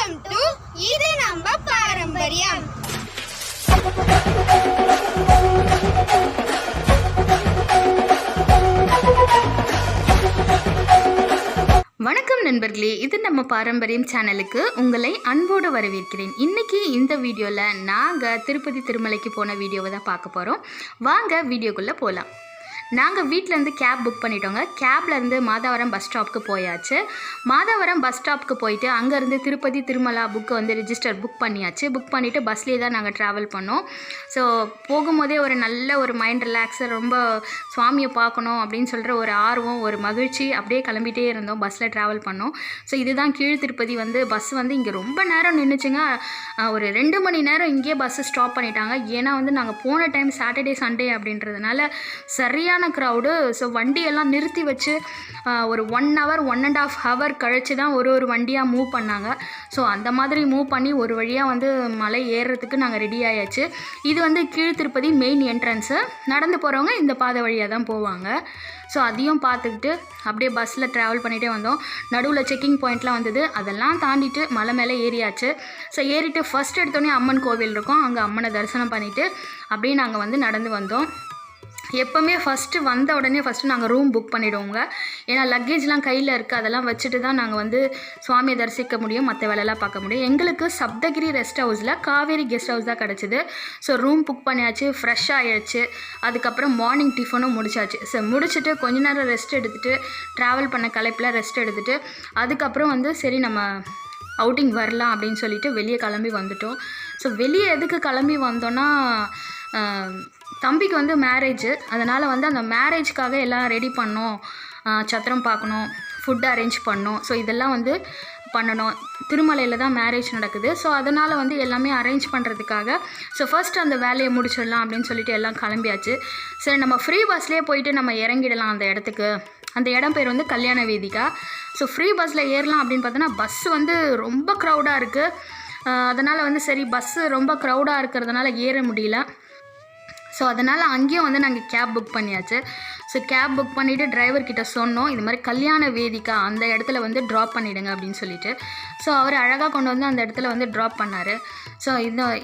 Welcome to இது நம்ம பாரம்பரியம். வணக்கம் நண்பர்களே, இது நம்ம பாரம்பரியம் சேனலுக்கு உங்களை அன்போடு வரவேற்கிறேன். இன்றைக்கி இந்த வீடியோவில் நாங்கள் திருப்பதி திருமலைக்கு போன வீடியோவை தான் பார்க்க போகிறோம். வாங்க வீடியோக்குள்ளே போகலாம். நாங்கள் வீட்டிலேருந்து கேப் புக் பண்ணிட்டோங்க. கேப்லேருந்து மாதவரம் பஸ் ஸ்டாப்புக்கு போயாச்சு. மாதவரம் பஸ் ஸ்டாப்புக்கு போயிட்டு அங்கேருந்து Tirupati Tirumala book register book பண்ணியாச்சு. புக் பண்ணிவிட்டு பஸ்லேயே தான் நாங்கள் ட்ராவல் பண்ணோம். ஸோ போகும்போதே ஒரு நல்ல ஒரு மைண்ட் ரிலாக்ஸர், ரொம்ப சுவாமியை பார்க்கணும் அப்படின்னு சொல்கிற ஒரு ஆர்வம், ஒரு மகிழ்ச்சி, அப்படியே கிளம்பிட்டே இருந்தோம். பஸ்ஸில் ட்ராவல் பண்ணோம். ஸோ இதுதான் கீழ் திருப்பதி. பஸ் இங்கே ரொம்ப நேரம் நின்றுச்சுங்க. ஒரு 2 மணி நேரம் இங்கேயே பஸ்ஸு ஸ்டாப் பண்ணிட்டாங்க. ஏன்னா நாங்கள் போன டைம் சாட்டர்டே சண்டே அப்படின்றதுனால சரியான க்ரௌடு. ஸோ வண்டியெல்லாம் நிறுத்தி வச்சு ஒரு 1 hour 1.5 hour கழித்து தான் ஒரு வண்டியாக மூவ் பண்ணாங்க. ஸோ அந்த மாதிரி மூவ் பண்ணி ஒரு வழியாக மலை ஏறுறதுக்கு நாங்கள் ரெடி ஆயாச்சு. இது கீழ் திருப்பதி மெயின் என்ட்ரன்ஸு. நடந்து போகிறவங்க இந்த பாதை வழியாக தான் போவாங்க. ஸோ அதையும் பார்த்துக்கிட்டு அப்படியே பஸ்ஸில் ட்ராவல் பண்ணிகிட்டே வந்தோம். நடுவில் செக்கிங் பாயிண்ட்லாம் வந்தது. அதெல்லாம் தாண்டிட்டு மலை மேலே ஏறியாச்சு. ஸோ ஏறிட்டு ஃபஸ்ட் எடுத்தோடனே அம்மன் கோவில் இருக்கும். அங்கே அம்மனை தரிசனம் பண்ணிவிட்டு அப்படியே நாங்கள் நடந்து வந்தோம். எப்போவுமே வந்த உடனே நாங்கள் ரூம் புக் பண்ணிவிடுவோங்க. ஏன்னா லக்கேஜ்லாம் கையில் இருக்குது. அதெல்லாம் வச்சுட்டு தான் நாங்கள் சுவாமியை தரிசிக்க முடியும், மற்ற வேலையெல்லாம் பார்க்க முடியும். எங்களுக்கு சப்தகிரி ரெஸ்ட் ஹவுஸில் காவேரி கெஸ்ட் ஹவுஸ் தான் கிடச்சிது. ஸோ ரூம் புக் பண்ணியாச்சு, ஃப்ரெஷ் ஆகிடுச்சு. அதுக்கப்புறம் மார்னிங் டிஃபனும் முடிச்சாச்சு. ஸோ முடிச்சுட்டு கொஞ்ச நேரம் ரெஸ்ட் எடுத்துகிட்டு, ட்ராவல் பண்ண களைப்பில் ரெஸ்ட் எடுத்துகிட்டு, அதுக்கப்புறம் சரி நம்ம அவுட்டிங் வரலாம் அப்படின்னு சொல்லிட்டு வெளியே கிளம்பி வந்துட்டோம். ஸோ வெளியே எதுக்கு கிளம்பி வந்தோன்னா, தம்பிக்கு மேரேஜ். அதனால் அந்த மேரேஜ்க்காக எல்லாம் ரெடி பண்ணோம். சத்திரம் பார்க்கணும், ஃபுட் அரேஞ்ச் பண்ணோம். ஸோ இதெல்லாம் பண்ணணும். திருமலையில் தான் மேரேஜ் நடக்குது. ஸோ அதனால் எல்லாமே அரேஞ்ச் பண்ணுறதுக்காக ஃபர்ஸ்ட் அந்த வேலையை முடிச்சிடலாம் அப்படின்னு சொல்லிட்டு எல்லாம் கிளம்பியாச்சு. சரி, நம்ம ஃப்ரீ பஸ்லேயே போயிட்டு நம்ம இறங்கிடலாம் அந்த இடத்துக்கு. அந்த இடம் பேர் கல்யாண வேதிகா. ஸோ ஃப்ரீ பஸ்ஸில் ஏறலாம் அப்படின்னு பார்த்தோன்னா பஸ்ஸு ரொம்ப க்ரௌடாக இருக்குது. அதனால் சரி, பஸ்ஸு ரொம்ப க்ரௌடாக இருக்கிறதுனால ஏற முடியல. ஸோ அதனால் அங்கேயும் நாங்கள் கேப் புக் பண்ணியாச்சு. ஸோ கேப் புக் பண்ணிவிட்டு டிரைவர்கிட்ட சொன்னோம், இது மாதிரி கல்யாண வேதிக்கா அந்த இடத்துல ட்ராப் பண்ணிவிடுங்க அப்படின்னு சொல்லிட்டு. ஸோ அவர் அழகாக கொண்டு அந்த இடத்துல ட்ராப் பண்ணார். ஸோ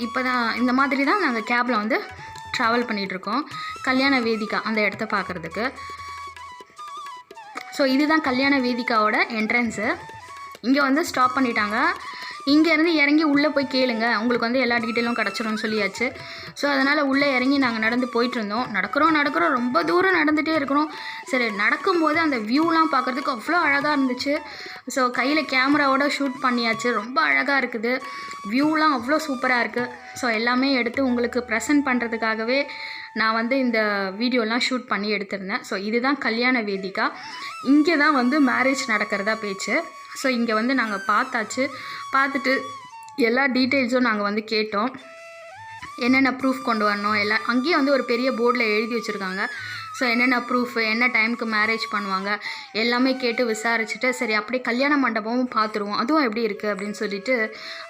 இப்போ தான் இந்த மாதிரி தான் நாங்கள் கேபில் ட்ராவல் பண்ணிகிட்ருக்கோம் கல்யாண வேதிக்கா அந்த இடத்த பார்க்குறதுக்கு. ஸோ இதுதான் கல்யாண வேதிக்காவோட என்ட்ரன்ஸு. இங்கே ஸ்டாப் பண்ணிட்டாங்க. இங்கேருந்து இறங்கி உள்ளே போய் கேளுங்க, உங்களுக்கு எல்லா டீட்டெயிலும் கிடச்சிரும்னு சொல்லியாச்சு. ஸோ அதனால் உள்ளே இறங்கி நாங்கள் நடந்து போயிட்டுருந்தோம். நடக்கிறோம் ரொம்ப தூரம் நடந்துகிட்டே இருக்கிறோம். சரி, நடக்கும்போது அந்த வியூலாம் பார்க்குறதுக்கு அவ்வளோ அழகாக இருந்துச்சு. ஸோ கையில் கேமராவோட ஷூட் பண்ணியாச்சு. ரொம்ப அழகாக இருக்குது, வியூலாம் அவ்வளோ சூப்பராக இருக்குது. ஸோ எல்லாமே எடுத்து உங்களுக்கு ப்ரெசென்ட் பண்ணுறதுக்காகவே நான் இந்த வீடியோலாம் ஷூட் பண்ணி எடுத்திருந்தேன். ஸோ இதுதான் கல்யாண வேதிக்கா. இங்கே தான் மேரேஜ் நடக்கிறதா பேச்சு. ஸோ இங்கே நாங்கள் பார்த்தாச்சு. பார்த்துட்டு எல்லா டீட்டெயில்ஸும் நாங்கள் கேட்டோம். என்னென்ன ப்ரூஃப் கொண்டு வரணும் எல்லாம் அங்கேயே ஒரு பெரிய போர்டில் எழுதி வச்சுருக்காங்க. ஸோ என்னென்ன ப்ரூஃப், என்ன டைமுக்கு மேரேஜ் பண்ணுவாங்க எல்லாமே கேட்டு விசாரிச்சுட்டு, சரி அப்படியே கல்யாண மண்டபமும் பார்த்துருவோம், அதுவும் எப்படி இருக்குது அப்படின்னு சொல்லிட்டு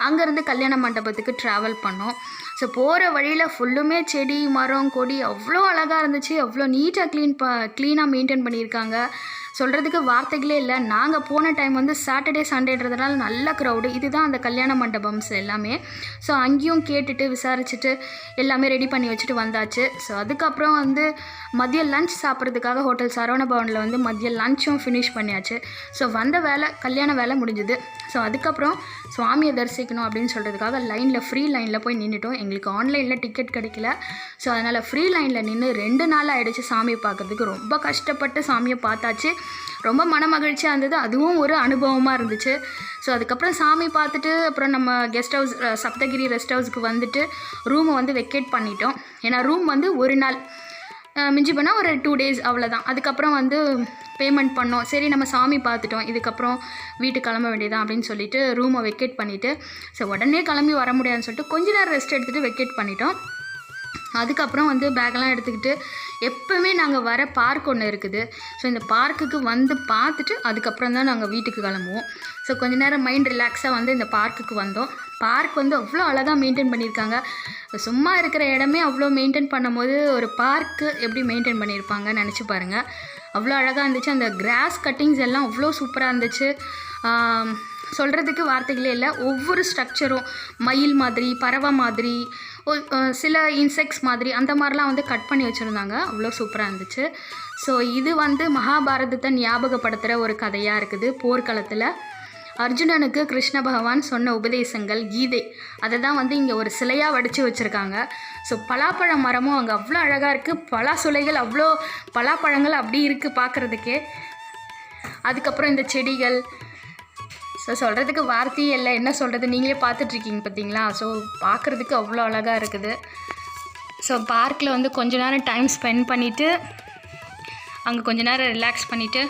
அங்கேருந்து கல்யாண மண்டபத்துக்கு ட்ராவல் பண்ணோம். ஸோ போகிற வழியில் ஃபுல்லுமே செடி, மரம், கொடி அவ்வளோ அழகாக இருந்துச்சு. அவ்வளோ நீட்டாக க்ளீனாக மெயின்டைன் பண்ணியிருக்காங்க. சொல்கிறதுக்கு வார்த்தைகளே இல்லை. நாங்கள் போன டைம் சாட்டர்டே சண்டேன்றதுனால நல்ல க்ரௌடு. இதுதான் அந்த கல்யாண மண்டபம்ஸ் எல்லாமே. ஸோ அங்கேயும் கேட்டுட்டு விசாரிச்சுட்டு எல்லாமே ரெடி பண்ணி வச்சுட்டு வந்தாச்சு. ஸோ அதுக்கப்புறம் மதியம் லஞ்ச் சாப்பிட்றதுக்காக ஹோட்டல் சரவண பவனில் மதியம் லஞ்சும் ஃபினிஷ் பண்ணியாச்சு. ஸோ வந்த வேலை, கல்யாண வேலை முடிஞ்சுது. ஸோ அதுக்கப்புறம் சுவாமியை தரிசிக்கணும் அப்படின்னு சொல்கிறதுக்காக ஃப்ரீ லைனில் போய் நின்றுட்டோம். எங்களுக்கு ஆன்லைனில் டிக்கெட் கிடைக்கல. ஸோ அதனால் ஃப்ரீ லைனில் நின்று 2 நாள் ஆகிடுச்சு சாமியை பார்க்குறதுக்கு. ரொம்ப கஷ்டப்பட்டு சாமியை பார்த்தாச்சு. ரொம்ப மன மகிழ்ச்சியாக இருந்தது. அதுவும் ஒரு அனுபவமாக இருந்துச்சு. ஸோ அதுக்கப்புறம் சாமி பார்த்துட்டு அப்புறம் நம்ம கெஸ்ட் ஹவுஸ் சப்தகிரி ரெஸ்ட் ஹவுஸுக்கு ரூமை வெக்கேட் பண்ணிட்டோம். ஏன்னா ரூம் ஒரு நாள், மிஞ்சி போனால் ஒரு 2 days அவ்வளோதான். அதுக்கப்புறம் பேமெண்ட் பண்ணோம். சரி, நம்ம சாமி பார்த்துட்டோம், இதுக்கப்புறம் வீட்டுக்கு கிளம்ப வேண்டியதான் அப்படின்னு சொல்லிட்டு ரூமை வெக்கேட் பண்ணிவிட்டு, ஸோ உடனே கிளம்பி வர முடியாதுன்னு சொல்லிட்டு கொஞ்ச நேரம் ரெஸ்ட் எடுத்துகிட்டு வெக்கேட் பண்ணிட்டோம். அதுக்கப்புறம் பேக்கெல்லாம் எடுத்துக்கிட்டு எப்போவுமே நாங்கள் வர பார்க் ஒன்று இருக்குது. ஸோ இந்த பார்க்குக்கு பார்த்துட்டு அதுக்கப்புறம் தான் நாங்கள் வீட்டுக்கு கிளம்புவோம். ஸோ கொஞ்ச நேரம் மைண்ட் ரிலாக்ஸாக இந்த பார்க்குக்கு வந்தோம். பார்க் அவ்வளோ அழகாக மெயின்டைன் பண்ணியிருக்காங்க. சும்மா இருக்கிற இடமே அவ்வளோ மெயின்டைன் பண்ணும்போது ஒரு பார்க்கு எப்படி மெயின்டைன் பண்ணியிருப்பாங்கன்னு நினச்சி பாருங்கள். அவ்வளோ அழகாக இருந்துச்சு. அந்த கிராஸ் கட்டிங்ஸ் எல்லாம் அவ்வளோ சூப்பராக இருந்துச்சு. சொல்கிறதுக்கு வார்த்தைகளே இல்லை. ஒவ்வொரு ஸ்ட்ரக்சரும் மயில் மாதிரி, பறவை மாதிரி, சில இன்செக்ட்ஸ் மாதிரி அந்த மாதிரிலாம் வந்து கட் பண்ணி வச்சுருந்தாங்க. அவ்வளோ சூப்பராக இருந்துச்சு. ஸோ இது வந்து மகாபாரதத்தை ஞாபகப்படுத்துகிற ஒரு கதையாக இருக்குது. போர்க்களத்தில் அர்ஜுனனுக்கு கிருஷ்ண பகவான் சொன்ன உபதேசங்கள், கீதை, அதை தான் வந்து இங்கே ஒரு சிலையாக வடித்து வச்சுருக்காங்க. ஸோ பலாப்பழ மரமும் அங்கே அவ்வளோ அழகாக இருக்குது. பலாசுலைகள், அவ்வளோ பலாப்பழங்கள் அப்படி இருக்குது பார்க்குறதுக்கே. அதுக்கப்புறம் இந்த செடிகள், ஸோ சொல்கிறதுக்கு வார்த்தையே இல்லை. என்ன சொல்கிறது, நீங்களே பார்த்துட்ருக்கீங்க பார்த்தீங்களா. ஸோ பார்க்குறதுக்கு அவ்வளோ அழகாக இருக்குது. ஸோ பார்க்கில் வந்து கொஞ்ச நேரம் டைம் ஸ்பெண்ட் பண்ணிவிட்டு அங்கே கொஞ்ச நேரம் ரிலாக்ஸ் பண்ணிவிட்டு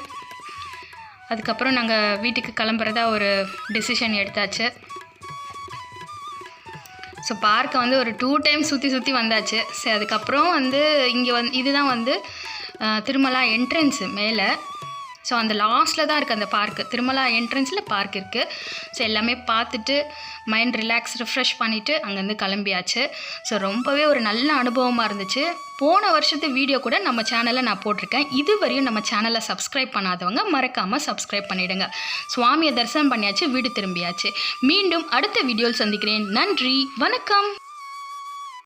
அதுக்கப்புறம் நாங்கள் வீட்டுக்கு கிளம்புறதா ஒரு டிசிஷன் எடுத்தாச்சு. ஸோ பார்க்கை வந்து ஒரு 2 டைம் சுற்றி வந்தாச்சு. சரி, அதுக்கப்புறம் வந்து இங்கே இதுதான் வந்து திருமலா என்ட்ரன்ஸு மேலே. ஸோ அந்த லாஸ்ட்டில் தான் இருக்குது அந்த பார்க்கு. திருமலா என்ட்ரன்ஸில் பார்க் இருக்குது. ஸோ எல்லாமே பார்த்துட்டு மைண்ட் ரிஃப்ரெஷ் பண்ணிவிட்டு அங்கேருந்து கிளம்பியாச்சு. ஸோ ரொம்பவே ஒரு நல்ல அனுபவமாக இருந்துச்சு. போன வருஷத்து வீடியோ கூட நம்ம சேனலில் நான் போட்டிருக்கேன். இதுவரையும் நம்ம சேனலை சப்ஸ்கிரைப் பண்ணாதவங்க மறக்காமல் சப்ஸ்கிரைப் பண்ணிவிடுங்க. சுவாமியை தரிசனம் பண்ணியாச்சு, வீடு திரும்பியாச்சு. மீண்டும் அடுத்த வீடியோவில் சந்திக்கிறேன். நன்றி, வணக்கம்.